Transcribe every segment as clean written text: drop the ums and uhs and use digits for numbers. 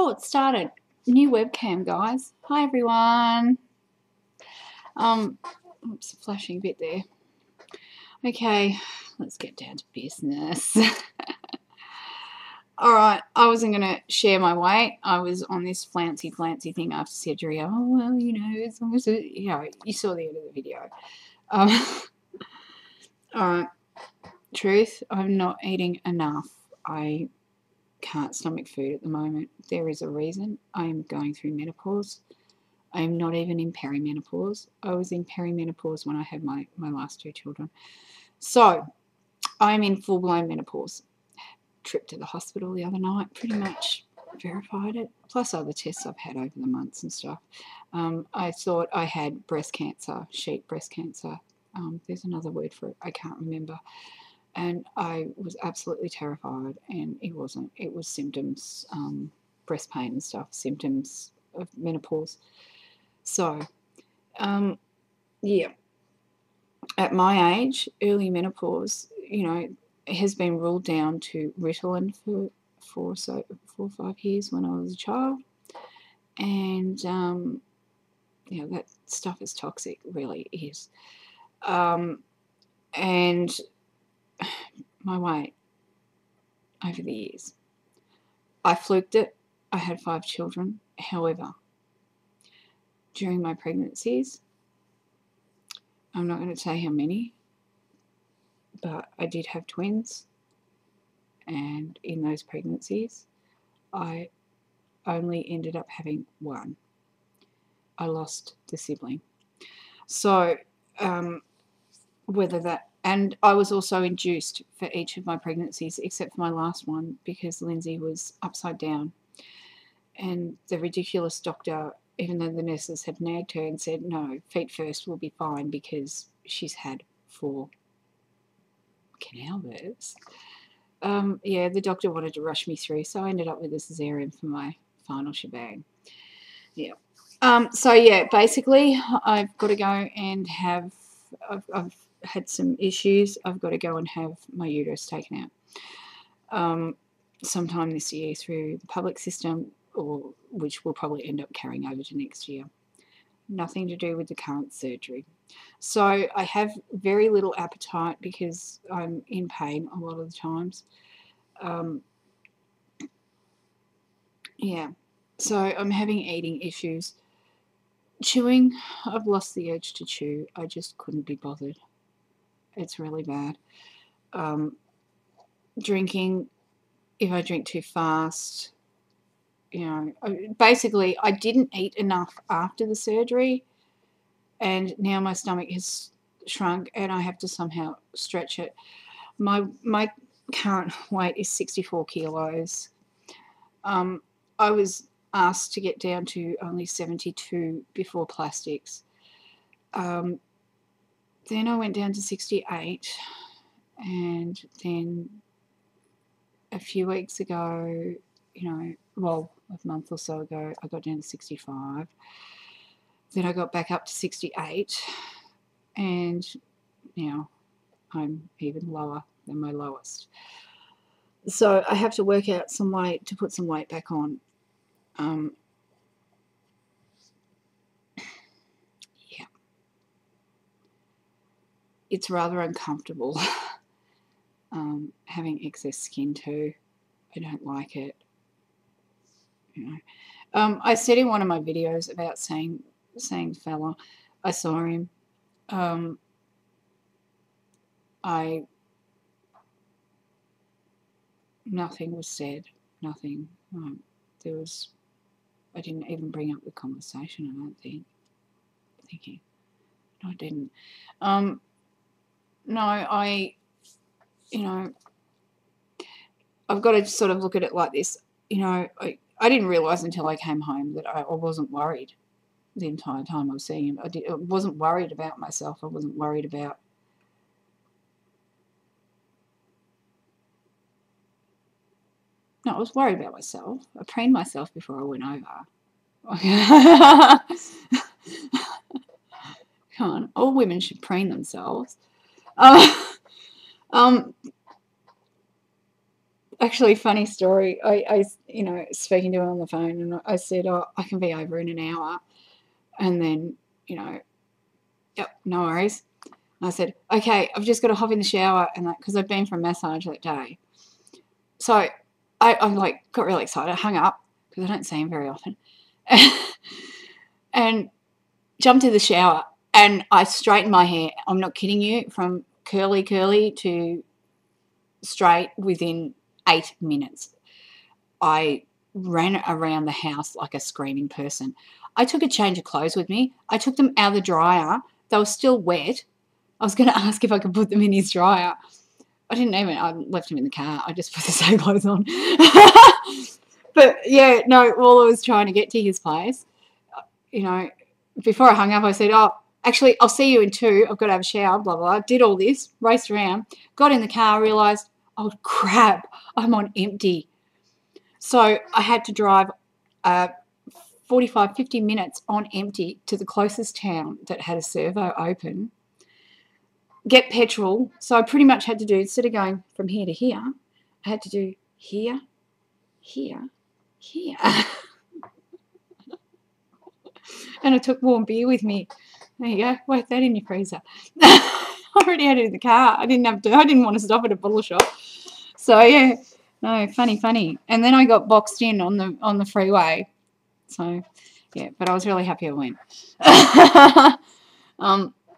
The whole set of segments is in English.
Oh, it started. New webcam, guys. Hi, everyone. Oops, flashing a bit there. Okay, let's get down to business. All right, I wasn't going to share my weight. I was on this flouncy thing after surgery. Oh, well, you know, as long as it, you know, you saw the end of the video. All right, truth, I'm not eating enough. I can't stomach food at the moment. There is a reason. I'm going through menopause. I'm not even in perimenopause. I was in perimenopause when I had my last two children. So I'm in full-blown menopause. Trip to the hospital the other night, pretty much verified it, plus other tests I've had over the months and stuff. I thought I had breast cancer, sheep breast cancer. There's another word for it, I can't remember. And I was absolutely terrified, and it wasn't. It was symptoms, breast pain and stuff, symptoms of menopause. So, yeah, at my age, early menopause, you know, has been ruled down to Ritalin for 4 or 5 years when I was a child. And, you know, that stuff is toxic, really is. And my weight over the years. I fluked it. I had 5 children. However, during my pregnancies, I'm not going to say how many, but I did have twins. And in those pregnancies, I only ended up having one. I lost the sibling. So, whether that, and I was also induced for each of my pregnancies, except for my last one, because Lindsay was upside down. And the ridiculous doctor, even though the nurses had nagged her and said, no, feet first will be fine because she's had 4 canal births. Yeah, the doctor wanted to rush me through, so I ended up with a cesarean for my final shebang. Yeah. So yeah, basically, I've got to go and have. I've had some issues. I've got to go and have my uterus taken out sometime this year through the public system, or which will probably end up carrying over to next year. Nothing to do with the current surgery. So I have very little appetite because I'm in pain a lot of the times. Yeah, so I'm having eating issues. Chewing, I've lost the urge to chew. I just couldn't be bothered. It's really bad. Drinking, if I drink too fast, you know, basically I didn't eat enough after the surgery, and now my stomach has shrunk and I have to somehow stretch it. My current weight is 64 kilos. I was asked to get down to only 72 before plastics. Then I went down to 68, and then a few weeks ago, you know, well, a month or so ago, I got down to 65. Then I got back up to 68, and now I'm even lower than my lowest. So I have to work out some way to put some weight back on. Yeah. It's rather uncomfortable having excess skin too. I don't like it. You know. I said in one of my videos about saying fella, I saw him. Nothing was said. Nothing. There was. I didn't even bring up the conversation. I don't think. Thinking. No, I didn't. No, you know, I've got to sort of look at it like this. You know, I didn't realise until I came home that I wasn't worried the entire time I was seeing him. I wasn't worried about myself. I wasn't worried about... No, I was worried about myself. I preened myself before I went over. Come on, all women should preen themselves. Actually, funny story. I, you know, speaking to her on the phone, and I said, "Oh, I can be over in an hour," and then, you know, yep, no worries. And I said, "Okay, I've just got to hop in the shower," and that because I've been for a massage that day. So I'm like got really excited. I hung up because I don't see him very often, and jumped in the shower, and I straightened my hair. I'm not kidding you, from curly to straight within 8 minutes. I ran around the house like a screaming person. I took a change of clothes with me. I took them out of the dryer. They were still wet. I was going to ask if I could put them in his dryer. I didn't even. I left him in the car. I just put the same clothes on. But yeah, no, while I was trying to get to his place, you know, before I hung up, I said, "Oh, actually, I'll see you in 2. I've got to have a shower, blah, blah, blah." Did all this, raced around, got in the car, realised, oh, crap, I'm on empty. So I had to drive 45, 50 minutes on empty to the closest town that had a servo open, get petrol. So I pretty much had to do, instead of going from here to here, I had to do here, here, here. And I took warm beer with me. There you go. Wait that in your freezer. I already had it in the car. I didn't want to stop at a bottle shop. So yeah, no, funny. And then I got boxed in on the freeway. So yeah, but I was really happy I went.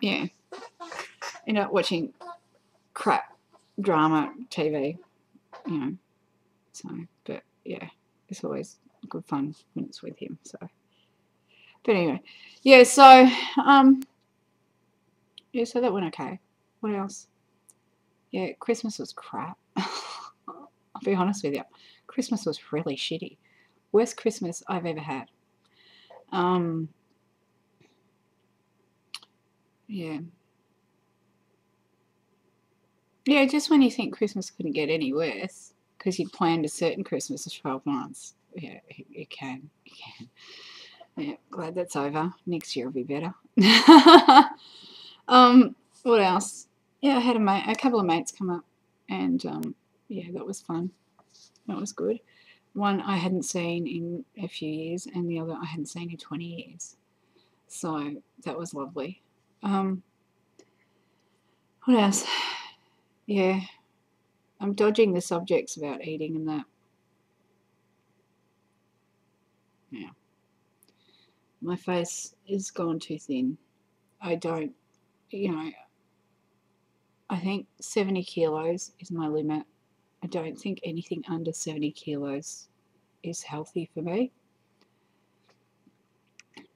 Yeah, watching crap drama TV, you know. So, but yeah, it's always good fun when it's with him. So, but anyway, yeah. So, yeah. So that went okay. What else? Yeah, Christmas was crap. I'll be honest with you. Christmas was really shitty. Worst Christmas I've ever had. Yeah. Yeah, just when you think Christmas couldn't get any worse, because you'd planned a certain Christmas for 12 months. Yeah, it can. It can. Yeah, glad that's over. Next year will be better. What else? Yeah, I had a couple of mates come up, and yeah, that was fun. That was good. One I hadn't seen in a few years, and the other I hadn't seen in 20 years. So that was lovely. What else? Yeah, I'm dodging the subjects about eating and that. Yeah. My face is gone too thin. I don't, I think 70 kilos is my limit. I don't think anything under 70 kilos is healthy for me.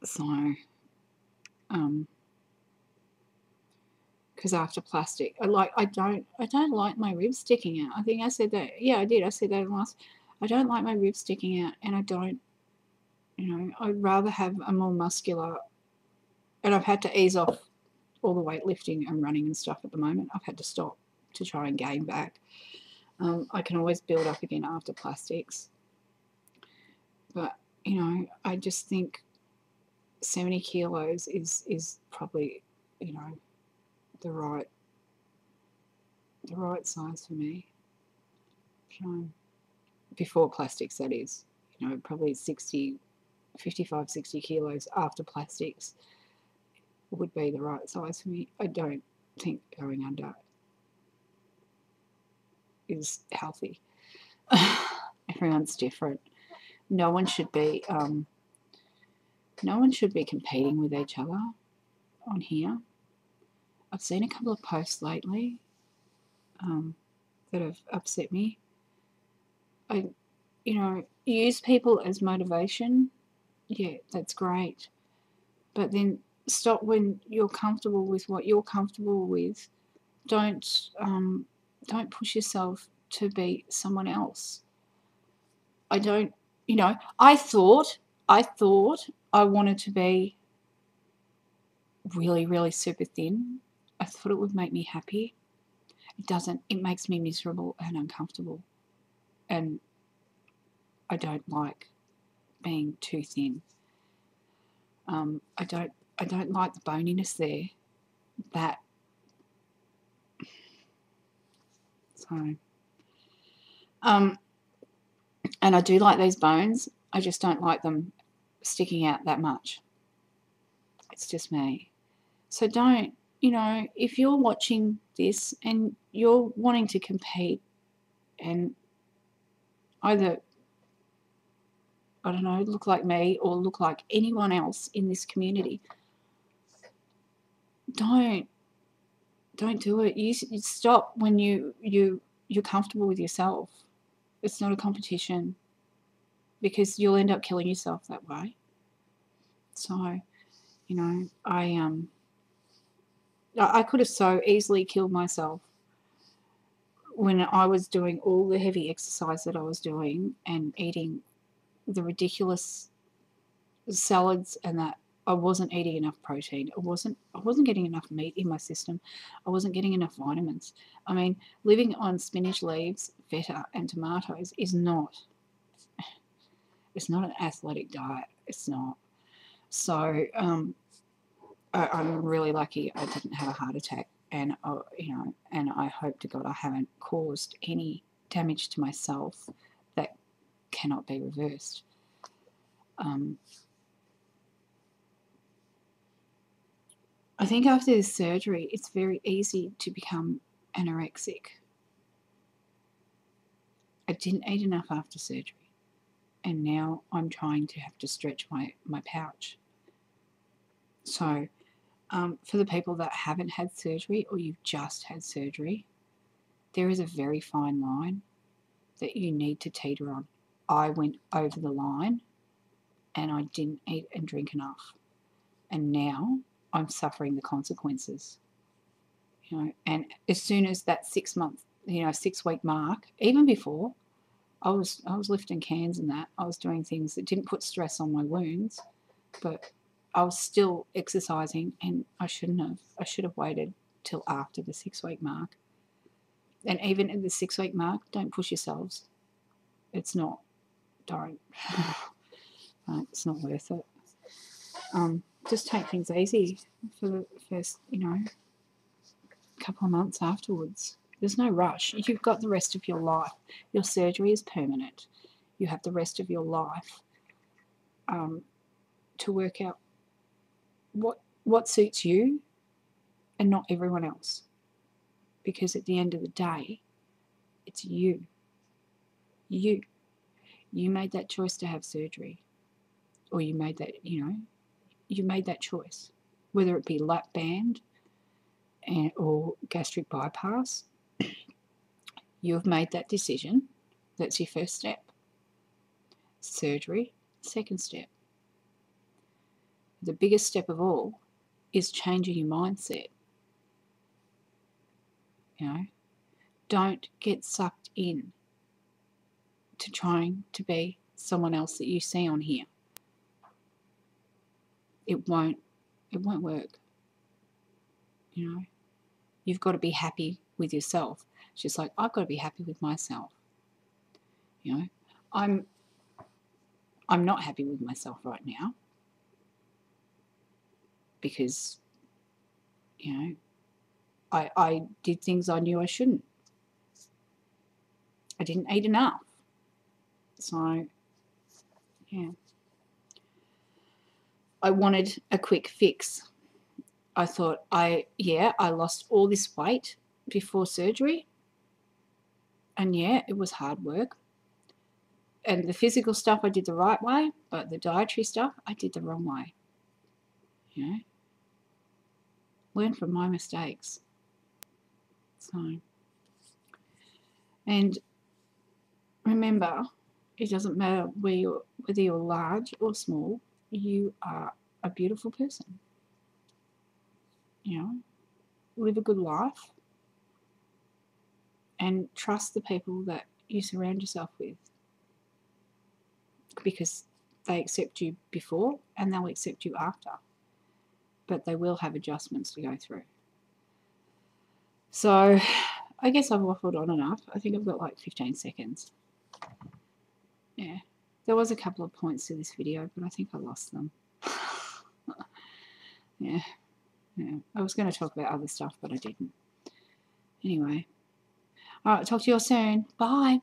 So, because after plastic, I don't like my ribs sticking out. I think I said that. Yeah, I did. I said that last. I don't like my ribs sticking out, and I don't, I'd rather have a more muscular. And I've had to ease off all the weightlifting and running and stuff at the moment. I've had to stop to try and gain back. I can always build up again after plastics. But, I just think 70 kilos is probably, the right size for me. So, before plastics, that is. Probably 55, 60 kilos after plastics would be the right size for me. I don't think going under is healthy. Everyone's different. No one should be competing with each other on here. I've seen a couple of posts lately that have upset me. I use people as motivation. Yeah, that's great. But then stop when you're comfortable with what you're comfortable with. Don't push yourself to be someone else. I don't, I thought I wanted to be really, really super thin. I thought it would make me happy. It doesn't. It makes me miserable and uncomfortable. And I don't like being too thin. I don't like the boniness there. That. So, And I do like these bones. I just don't like them sticking out that much. It's just me. So don't, if you're watching this and you're wanting to compete and either, I don't know, look like me or look like anyone else in this community, don't do it. You stop when you're comfortable with yourself. It's not a competition, because you'll end up killing yourself that way. So, I could have so easily killed myself when I was doing all the heavy exercise that I was doing and eating the ridiculous salads, and that I wasn't eating enough protein. I wasn't getting enough meat in my system. I wasn't getting enough vitamins. I mean, living on spinach leaves, feta, and tomatoes is not. It's not an athletic diet. It's not. So I'm really lucky I didn't have a heart attack, and and I hope to God I haven't caused any damage to myself that cannot be reversed. I think after this surgery, it's very easy to become anorexic. I didn't eat enough after surgery, and now I'm trying to have to stretch my pouch. So for the people that haven't had surgery, or you've just had surgery, there is a very fine line that you need to teeter on. I went over the line and I didn't eat and drink enough, and now I'm suffering the consequences. And as soon as that 6 month, 6 week mark, even before, I was lifting cans and that. I was doing things that didn't put stress on my wounds, but I was still exercising, and I shouldn't have. I should have waited till after the 6 week mark. And even at the 6 week mark, don't push yourselves. It's not. Don't. It's not worth it. Just take things easy for the first, couple of months afterwards. There's no rush. You've got the rest of your life. Your surgery is permanent. You have the rest of your life to work out what suits you and not everyone else. Because at the end of the day, it's you. You made that choice to have surgery, or you made that, you made that choice, whether it be lap band or gastric bypass. You have made that decision. That's your first step. Surgery, second step. The biggest step of all is changing your mindset. Don't get sucked in to trying to be someone else that you see on here. It won't work. You've got to be happy with yourself. It's just like, I've got to be happy with myself. I'm not happy with myself right now because, I did things I knew I shouldn't. I didn't eat enough. So, yeah. I wanted a quick fix. I thought, I lost all this weight before surgery. And yeah, it was hard work. And the physical stuff I did the right way, but the dietary stuff I did the wrong way. Learn from my mistakes. So, and remember, it doesn't matter whether you're large or small, you are a beautiful person. Live a good life and trust the people that you surround yourself with, because they accept you before and they'll accept you after, but they will have adjustments to go through. So I guess I've waffled on enough. I think I've got like 15 seconds. Yeah, there was a couple of points to this video, but I think I lost them. Yeah, I was going to talk about other stuff, but I didn't. Anyway, all right, talk to you all soon. Bye.